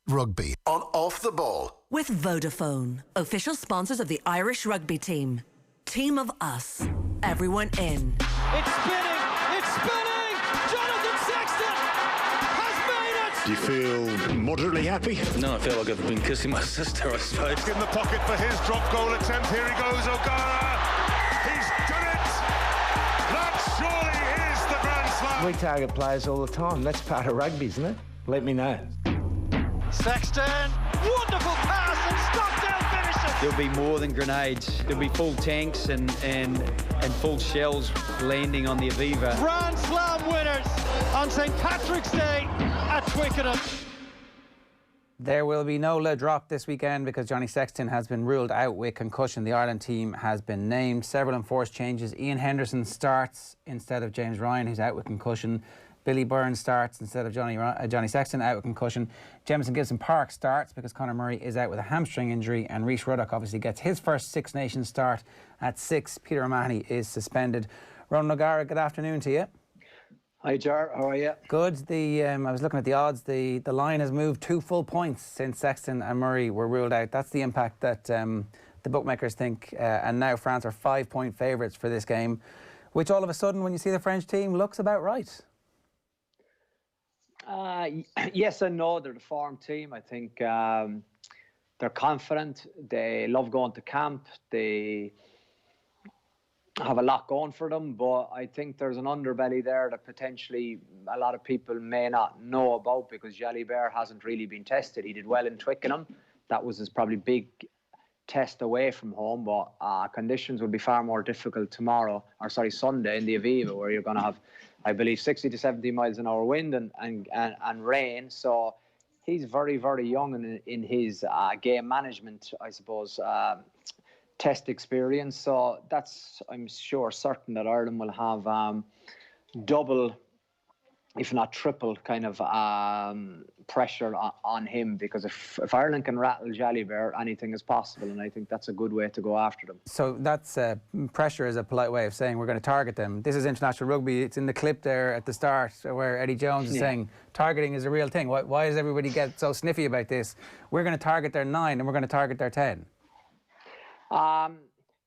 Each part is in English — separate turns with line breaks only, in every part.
Rugby on Off the Ball.
With Vodafone, official sponsors of the Irish rugby team. Team of us. Everyone in.
It's spinning! It's spinning! Jonathan Sexton has made it!
Do you feel moderately happy?
No, I feel like I've been kissing my sister, I suppose.
In the pocket for his drop goal attempt. Here he goes, O'Gara. He's done it! That surely is the Grand Slam.
We target players all the time. That's part of rugby, isn't it? Let me know.
Sexton, wonderful pass and Stockdale finishes.
There'll be more than grenades. There'll be full tanks and full shells landing on the Aviva.
Grand Slam winners on St. Patrick's Day at Twickenham.
There will be no Le Drop this weekend because Johnny Sexton has been ruled out with concussion. The Ireland team has been named. Several enforced changes. Ian Henderson starts instead of James Ryan, who's out with concussion. Billy Byrne starts instead of Johnny Sexton, out with concussion. Jamison Gibson-Park starts because Conor Murray is out with a hamstring injury, and Rhys Ruddock obviously gets his first Six Nations start at 6. Peter O'Mahony is suspended. Ronan O'Gara, good afternoon to you.
Hi, Jar. How are you?
Good. I was looking at the odds. The line has moved 2 full points since Sexton and Murray were ruled out. That's the impact that the bookmakers think. And now France are 5-point favourites for this game, which all of a sudden, when you see the French team, looks about right.
Yes and no. They're the form team. I think they're confident. They love going to camp. They have a lot going for them, but I think there's an underbelly there that potentially a lot of people may not know about because Jalibert hasn't really been tested. He did well in Twickenham. That was his probably big test away from home, but conditions will be far more difficult Sunday in the Aviva, where you're going to have, I believe, 60 to 70 miles an hour wind and rain. So he's very, very young in his game management, I suppose, test experience. So that's, I'm sure, certain that Ireland will have double, if not triple, kind of pressure on him, because if Ireland can rattle Jalibert, anything is possible, and I think that's a good way to go after them.
So that's pressure is a polite way of saying we're going to target them. This is international rugby. It's in the clip there at the start where Eddie Jones is saying targeting is a real thing. Why does everybody get so sniffy about this? We're going to target their 9 and we're going to target their 10.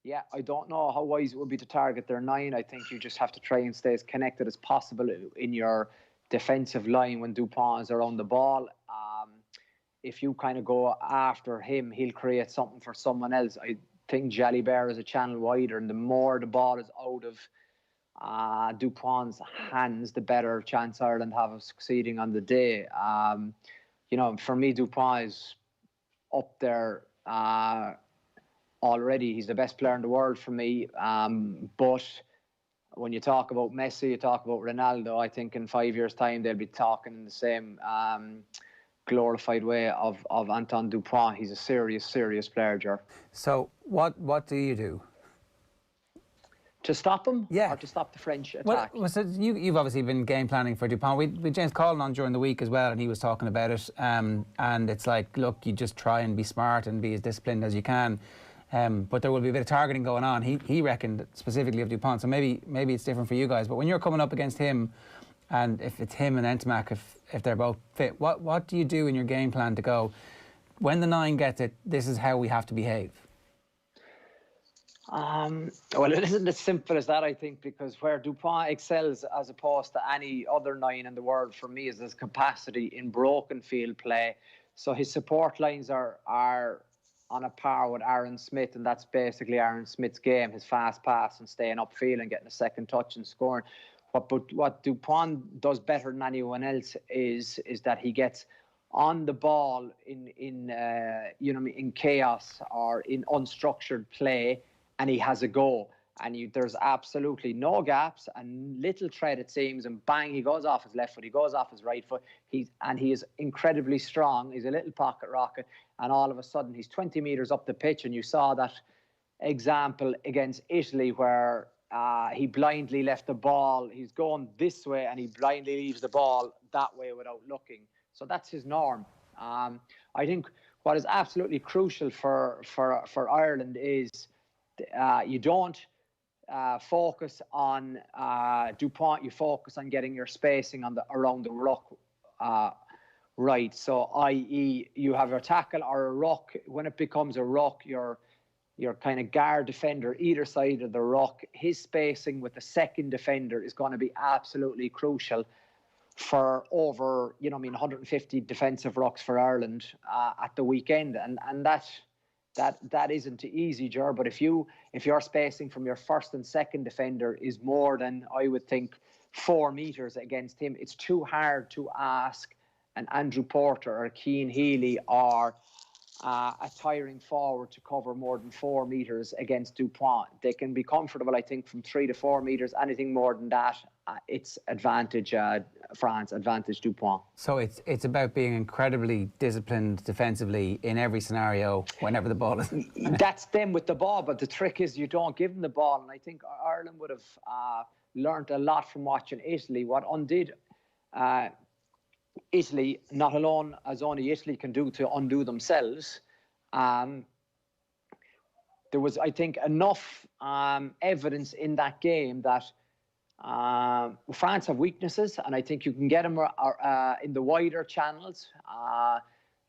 Yeah, I don't know how wise it would be to target their 9. I think you just have to try and stay as connected as possible in your defensive line when Dupont is around the ball. If you kind of go after him, he'll create something for someone else. I think Jalibert is a channel wider, and the more the ball is out of Dupont's hands, the better chance Ireland have of succeeding on the day. For me, Dupont is up there already. He's the best player in the world for me. But when you talk about Messi, you talk about Ronaldo, I think in 5 years' time they'll be talking in the same glorified way of Antoine Dupont. He's a serious player, Ger.
So what do you do?
To stop him?
Yeah.
Or to stop the French attack?
Well, so you've obviously been game planning for Dupont. We James Collin on during the week as well, and he was talking about it. And it's like, look, you just try and be smart and be as disciplined as you can. But there will be a bit of targeting going on. He reckoned specifically of Dupont, so maybe it's different for you guys. But when you're coming up against him, and if it's him and Ntamack, if they're both fit, what do you do in your game plan to go, when the 9 gets it, this is how we have to behave?
Well, it isn't as simple as that, I think, because where Dupont excels as opposed to any other 9 in the world for me is his capacity in broken field play. So his support lines are on a par with Aaron Smith, and that's basically Aaron Smith's game, his fast pass and staying upfield and getting a second touch and scoring. But what Dupont does better than anyone else is that he gets on the ball in chaos or in unstructured play, and he has a go. And there's absolutely no gaps and little tread, it seems, and bang, he goes off his left foot, he goes off his right foot. He is incredibly strong. He's a little pocket rocket, and all of a sudden he's 20 metres up the pitch, and you saw that example against Italy where he blindly left the ball. He's going this way, and he blindly leaves the ball that way without looking. So that's his norm. I think what is absolutely crucial for Ireland is you don't focus on Dupont. You focus on getting your spacing around the ruck right. So, i.e., you have your tackle or a ruck. When it becomes a ruck, your kind of guard defender either side of the ruck, his spacing with the second defender is going to be absolutely crucial for over, 150 defensive rucks for Ireland at the weekend, and that isn't easy, Ger. But if your spacing from your first and second defender is more than, I would think, 4 meters against him, it's too hard to ask an Andrew Porter or a Cian Healy or a tiring forward to cover more than 4 meters against Dupont. They can be comfortable, I think, from 3 to 4 meters. Anything more than that, it's advantage France, advantage Dupont.
So it's about being incredibly disciplined defensively in every scenario whenever the ball is.
That's them with the ball, but the trick is you don't give them the ball. And I think Ireland would have learned a lot from watching Italy. What undid Italy, not alone as only Italy can do to undo themselves, there was, I think, enough evidence in that game that France have weaknesses, and I think you can get them in the wider channels.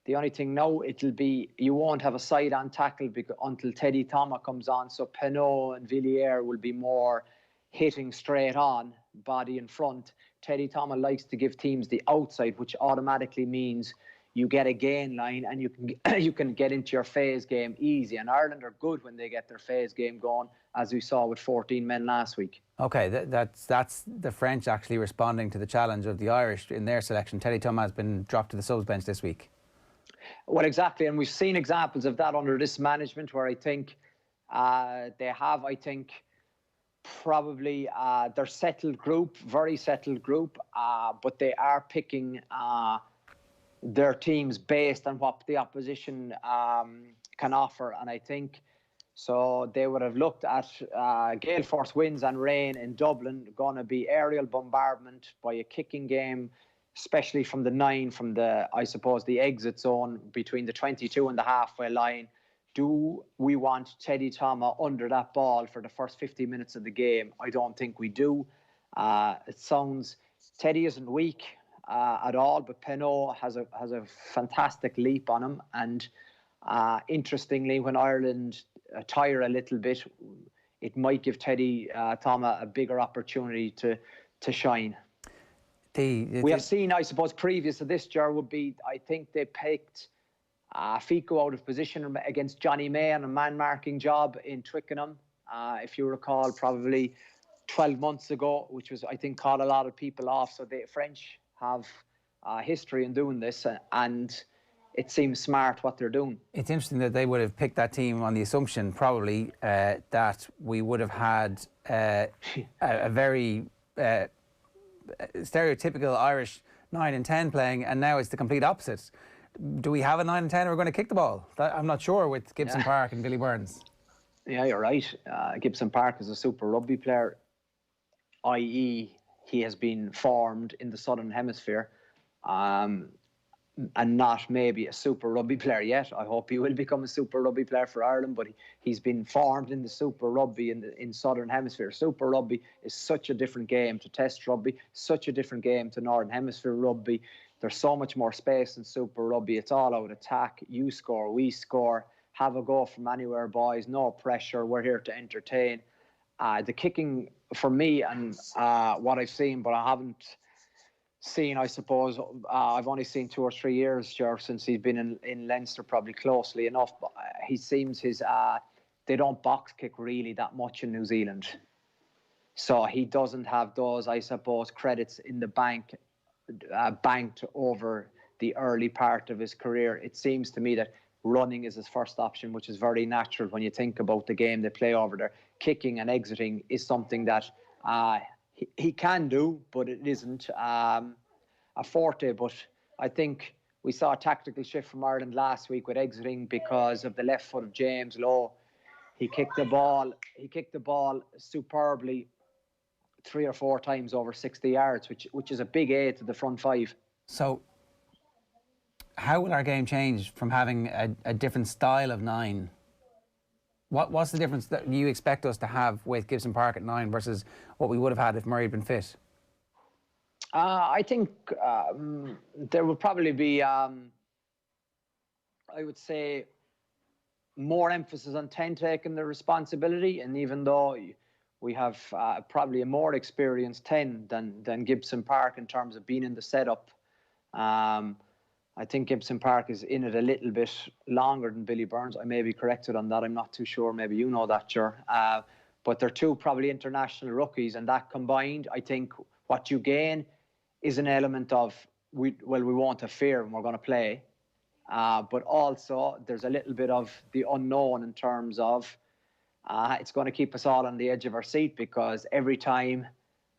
The only thing now, it'll be, you won't have a side-on tackle until Teddy Thomas comes on, so Penaud and Villiers will be more hitting straight on, body in front. Teddy Thomas likes to give teams the outside, which automatically means you get a gain line and you can get into your phase game easy. And Ireland are good when they get their phase game going, as we saw with 14 men last week.
Okay, that's the French actually responding to the challenge of the Irish in their selection. Teddy Thomas has been dropped to the subs bench this week.
Well, exactly, and we've seen examples of that under this management, where I think they have, probably their settled group, very settled group, but they are picking their teams based on what the opposition can offer. And I think so they would have looked at gale force winds and rain in Dublin, going to be aerial bombardment by a kicking game, especially from the 9, from the, I suppose, the exit zone between the 22 and the halfway line. Do we want Teddy Thomas under that ball for the first 50 minutes of the game? I don't think we do. It sounds, Teddy isn't weak at all, but Penaud has a fantastic leap on him. And interestingly, when Ireland tire a little bit, it might give Teddy Thomas a bigger opportunity to shine. We have seen, I suppose, previous to this, Ger, would be, I think they picked Fico out of position against Johnny May on a man-marking job in Twickenham, if you recall, probably 12 months ago, which was, I think, caught a lot of people off. So the French have history in doing this, and it seems smart what they're doing. It's
interesting that they would have picked that team on the assumption, probably, that we would have had a very stereotypical Irish 9 and 10 playing, and now it's the complete opposite. Do we have a 9 and 10 who are going to kick the ball? I'm not sure with Gibson-Park and Billy Burns.
Yeah, you're right. Gibson-Park is a super rugby player, i.e. he has been formed in the Southern Hemisphere, and not maybe a super rugby player yet. I hope he will become a super rugby player for Ireland, but he's been formed in the super rugby in Southern Hemisphere. Super rugby is such a different game to test rugby, such a different game to Northern Hemisphere rugby. There's so much more space in super rugby. It's all out attack. You score, we score. Have a go from anywhere, boys. No pressure. We're here to entertain. The kicking, for me, and what I've seen, but I haven't seen, I suppose, I've only seen 2 or 3 years, Ger, since he's been in Leinster, probably closely enough. But he seems they don't box kick really that much in New Zealand. So he doesn't have those, I suppose, credits in the bank, banked over the early part of his career. It seems to me that running is his first option, which is very natural when you think about the game they play over there. Kicking and exiting is something that he can do, but it isn't a forte. But I think we saw a tactical shift from Ireland last week with exiting because of the left foot of James Lowe. He kicked the ball superbly 3 or 4 times over 60 yards, which is a big aid to the front 5.
So how will our game change from having a different style of 9? What's the difference that you expect us to have with Gibson-Park at 9 versus what we would have had if Murray had been fit?
I think there will probably be, I would say, more emphasis on 10 taking the responsibility. And even though we have probably a more experienced 10 than Gibson-Park in terms of being in the setup, I think Gibson-Park is in it a little bit longer than Billy Burns. I may be corrected on that. I'm not too sure. Maybe you know that, Ger. But they're two probably international rookies, and that combined, I think what you gain is an element of, we won't have fear when we're going to play. But also, there's a little bit of the unknown in terms of it's going to keep us all on the edge of our seat, because every time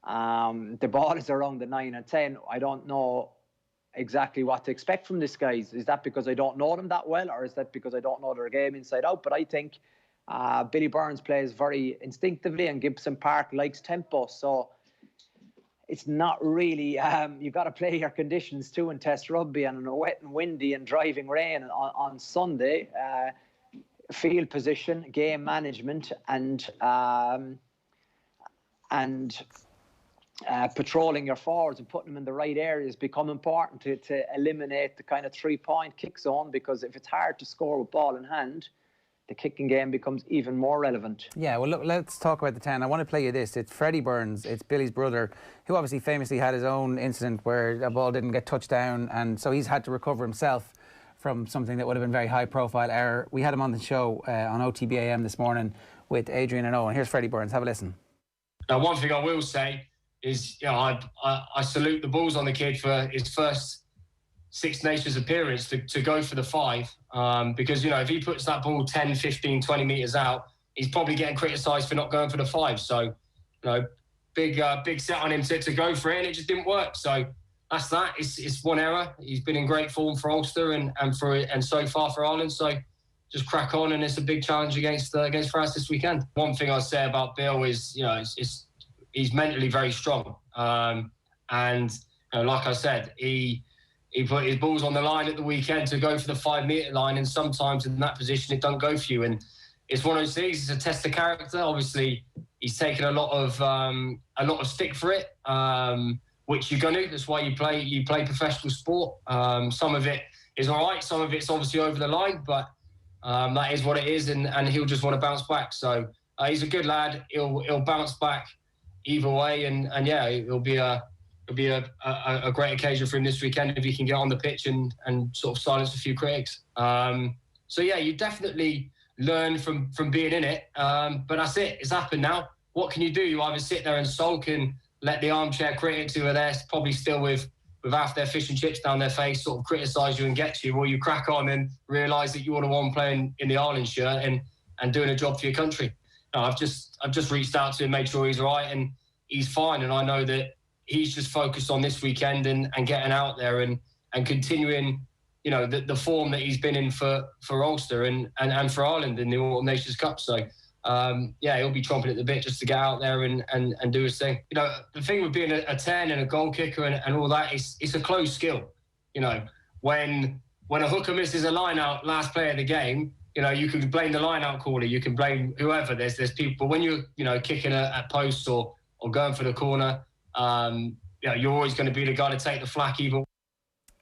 the ball is around the 9 and 10, I don't know exactly what to expect from these guys. Is that because I don't know them that well, or is that because I don't know their game inside out? But I think Billy Burns plays very instinctively, and Gibson-Park likes tempo. So it's not really, you've got to play your conditions too in Test Rugby, and in a wet and windy and driving rain on Sunday. Field position, game management, and patrolling your forwards and putting them in the right areas become important to eliminate the kind of 3-point kick zone, because if it's hard to score with ball in hand, the kicking game becomes even more relevant.
Yeah, well, look, let's talk about the 10. I want to play you this. It's Freddie Burns, it's Billy's brother, who obviously famously had his own incident where a ball didn't get touched down, and so he's had to recover himself from something that would have been very high-profile error. We had him on the show on OTBAM this morning with Adrian and Owen. Here's Freddie Burns. Have a listen.
Now, one thing I will say is, you know, I salute the balls on the kid for his first Six Nations appearance to go for the 5, because, you know, if he puts that ball 10, 15, 20 metres out, he's probably getting criticised for not going for the 5. So, you know, big set on him to go for it, and it just didn't work. So that's that. It's one error. He's been in great form for Ulster and so far for Ireland. So just crack on, and it's a big challenge against France this weekend. One thing I'd say about Bill is, you know, he's mentally very strong, and you know, like I said, he put his balls on the line at the weekend to go for the 5-metre line, and sometimes in that position it don't go for you. And it's one of those things. It's a test of character. Obviously, he's taken a lot of stick for it, which you're going to. That's why you play professional sport. Some of it is all right. Some of it's obviously over the line, but that is what it is, and he'll just want to bounce back. So he's a good lad. He'll bounce back either way, and yeah, it'll be a great occasion for him this weekend if he can get on the pitch and sort of silence a few critics. So yeah, you definitely learn from being in it, but that's it. It's happened now. What can you do? You either sit there and sulk and let the armchair critics who are there probably still with half their fish and chips down their face sort of criticise you and get to you, or you crack on and realise that you're the one playing in the Ireland shirt and doing a job for your country. No, I've just reached out to him, made sure he's all right, and he's fine. And I know that he's just focused on this weekend and getting out there and continuing, you know, the form that he's been in for Ulster and for Ireland in the All Nations Cup. So yeah, he'll be chomping at the bit just to get out there and do his thing. You know, the thing with being a 10 and a goal kicker and all that, it's a close skill. You know, when a hooker misses a line out last play of the game, you know, you can blame the line out caller, you can blame whoever. There's people, but when you're, you know, kicking at posts or going for the corner, you know, you're always going to be the guy to take the flak even.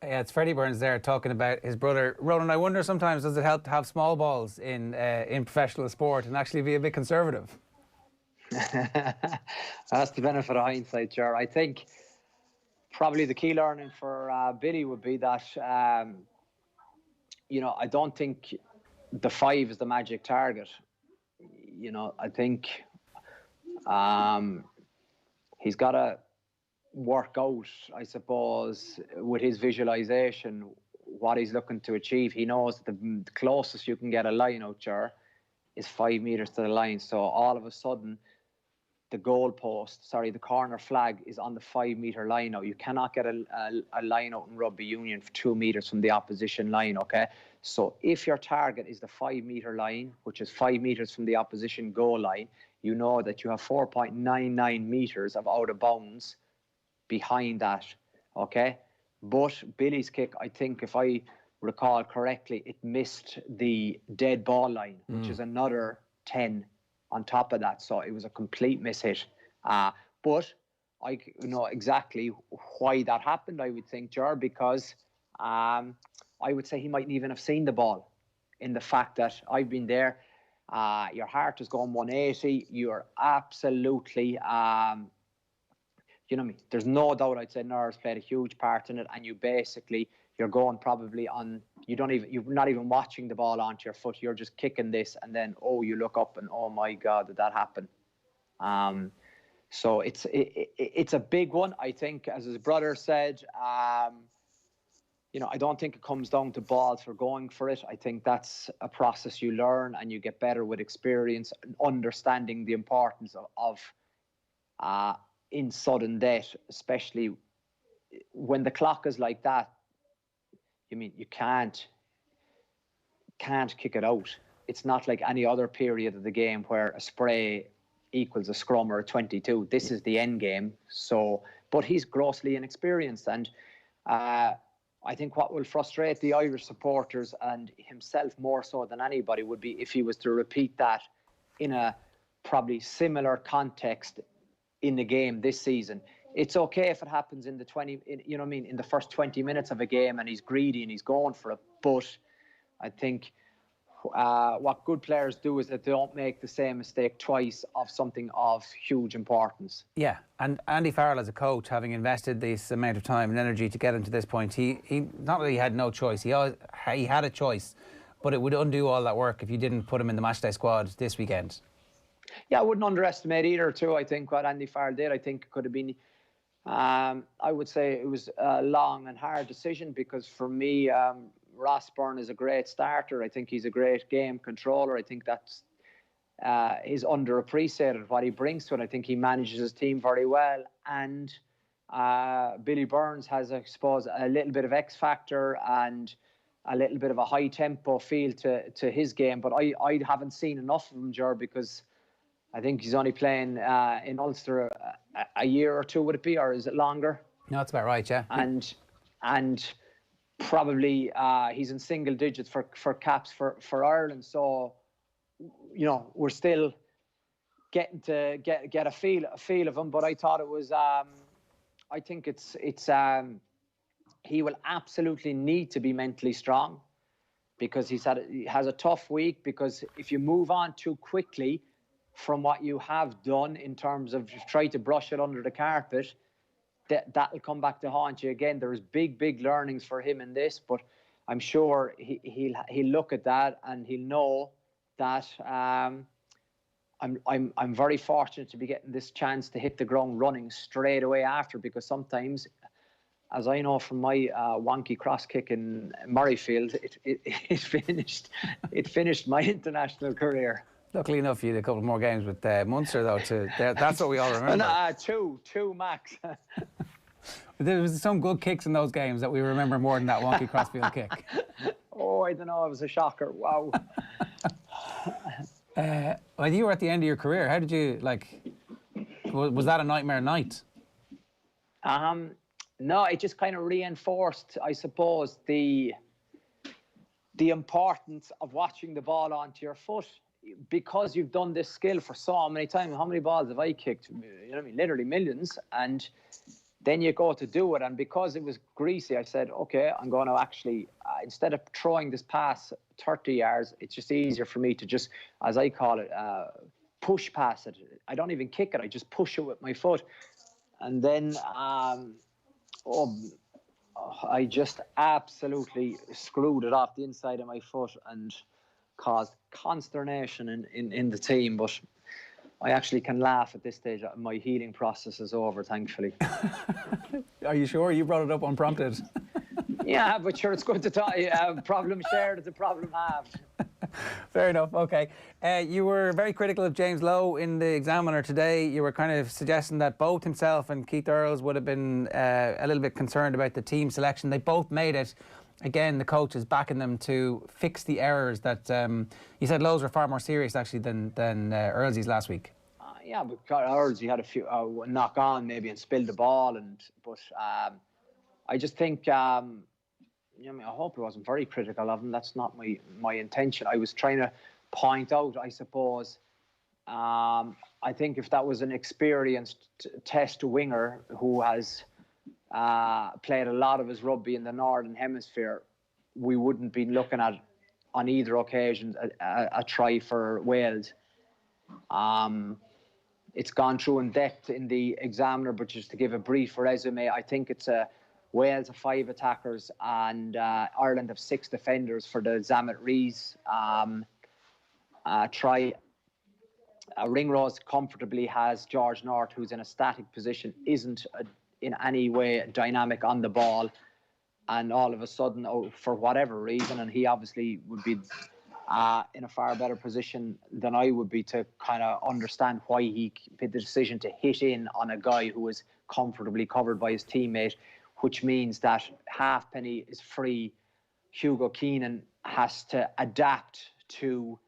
Yeah, it's Freddie Burns there talking about his brother. Ronan, I wonder sometimes, does it help to have small balls in professional sport and actually be a bit conservative?
That's the benefit of hindsight, Ger. I think probably the key learning for Billy would be that, you know, I don't think the 5 is the magic target. You know, I think he's got to work out, I suppose, with his visualization, what he's looking to achieve. He knows that the closest you can get a line out, Ger, is 5 metres to the line. So all of a sudden, the corner flag is on the 5 metre line now. You cannot get a line out in rugby union for 2 metres from the opposition line, okay? So if your target is the 5 metre line, which is 5 metres from the opposition goal line, you know that you have 4.99 metres of out of bounds behind that, okay? But Billy's kick, I think, if I recall correctly, it missed the dead ball line, which is another 10 on top of that. So it was a complete miss hit. But I know exactly why that happened, I would think, Ger, because I would say he mightn't even have seen the ball, in the fact that I've been there. Your heart is going 180. You're absolutely, you know what I mean? There's no doubt, I'd say nerves played a huge part in it. And you're going probably on, you're not even watching the ball onto your foot. You're just kicking this, and then, you look up and, oh my God, did that happen? So it's a big one. I think, as his brother said, you know, I don't think it comes down to balls for going for it. I think that's a process you learn, and you get better with experience and understanding the importance of in sudden death, especially when the clock is like that. You mean you can't kick it out. It's not like any other period of the game where a spray equals a scrum or a 22. This is the end game. So, but he's grossly inexperienced, and I think what will frustrate the Irish supporters, and himself more so than anybody, would be if he was to repeat that in a probably similar context in the game this season. It's okay if it happens in the you know what I mean, in the first 20 minutes of a game, and he's greedy and he's going for it. But I think what good players do is that they don't make the same mistake twice of something of huge importance.
Yeah, and Andy Farrell, as a coach, having invested this amount of time and energy to get him to this point, he not that he had no choice, he had a choice, but it would undo all that work if you didn't put him in the matchday squad this weekend. Yeah,
I wouldn't underestimate either, too. I think what Andy Farrell did, I think it could have been, I would say it was a long and hard decision, because for me, Ross Byrne is a great starter. I think he's a great game controller. I think that's is underappreciated, what he brings to it. I think he manages his team very well. And Billy Burns has, I suppose, a little bit of X factor and a little bit of a high tempo feel to his game. But I haven't seen enough of him, Ger, because I think he's only playing in Ulster a year or two, would it be, or is it longer?
No, that's about right, yeah.
And probably he's in single digits for caps for Ireland. So, you know, we're still getting to get a feel of him. But I thought it was, I think it's he will absolutely need to be mentally strong, because he has a tough week. Because if you move on too quickly from what you have done in terms of try to brush it under the carpet, that'll come back to haunt you again. There's big learnings for him in this, but I'm sure he'll look at that and he'll know that I'm very fortunate to be getting this chance to hit the ground running straight away after, because sometimes, as I know from my wonky cross kick in Murrayfield, it finished my international career.
Luckily enough, you had a couple more games with Munster, though. That's what we all remember.
Two max.
There was some good kicks in those games that we remember more than that wonky crossfield kick.
Oh, I don't know. It was a shocker. Wow.
Well, you were at the end of your career. How did you, was that a nightmare night?
No, it just kind of reinforced, I suppose, the importance of watching the ball onto your foot, because you've done this skill for so many times. How many balls have I kicked? You know what I mean? Literally millions. And then you go to do it. And because it was greasy, I said, okay, I'm going to actually, instead of throwing this pass 30 yards, it's just easier for me to just, as I call it, push pass it. I don't even kick it. I just push it with my foot. And then, I just absolutely screwed it off the inside of my foot and caused consternation in the team. But I actually can laugh at this stage. My healing process is over, thankfully.
Are you sure? You brought it up unprompted.
Yeah, but sure, it's good to talk. Problem shared is a problem halved.
Fair enough. Okay. You were very critical of James Lowe in the Examiner today. You were kind of suggesting that both himself and Keith Earls would have been a little bit concerned about the team selection. They both made it. Again, the coach is backing them to fix the errors that you said Lowe's were far more serious actually than Earlsy's last week.
Yeah, but Earlsy had a few knock on maybe and spilled the ball, but I just think I hope I wasn't very critical of him. That's not my intention. I was trying to point out, I suppose, I think if that was an experienced test winger who has played a lot of his rugby in the Northern Hemisphere, we wouldn't be looking at, on either occasion, a try for Wales. It's gone through in depth in the Examiner, but just to give a brief resume, I think it's Wales have 5 attackers and Ireland have 6 defenders for the Zamet Rees try. Ringrose comfortably has George North, who's in a static position, isn't in any way dynamic on the ball, and all of a sudden, for whatever reason, and he obviously would be in a far better position than I would be to kind of understand why he made the decision to hit in on a guy who was comfortably covered by his teammate, which means that Halfpenny is free. Hugo Keenan has to adapt to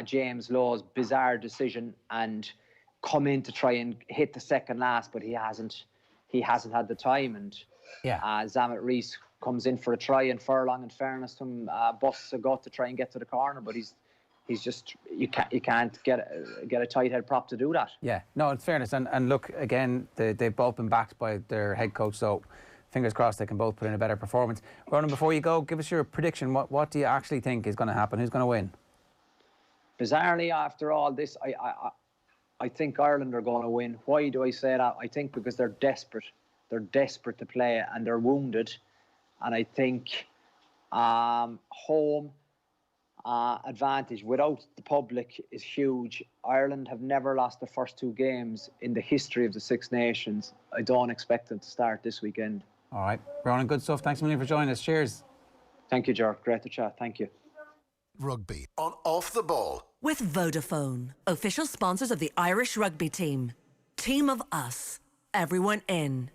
James Lowe's bizarre decision and come in to try and hit the second last, but he hasn't had the time. And Zamet Rees comes in for a try, and Furlong, in fairness to him, busts a gut to try and get to the corner, but he's just, you can't get a tight head prop to do that. Yeah, no, it's fairness. And look, again, they've both been backed by their head coach, so fingers crossed they can both put in a better performance. Ronan, before you go, give us your prediction. What do you actually think is going to happen? Who's going to win? Bizarrely, after all this, I think Ireland are going to win. Why do I say that? I think because they're desperate. They're desperate to play and they're wounded. And I think home advantage without the public is huge. Ireland have never lost the first 2 games in the history of the Six Nations. I don't expect them to start this weekend. All right. Ronan, good stuff. Thanks a million for joining us. Cheers. Thank you, Ger. Great to chat. Thank you.
Rugby on Off the Ball.
With Vodafone, official sponsors of the Irish rugby team. Team of us, everyone in.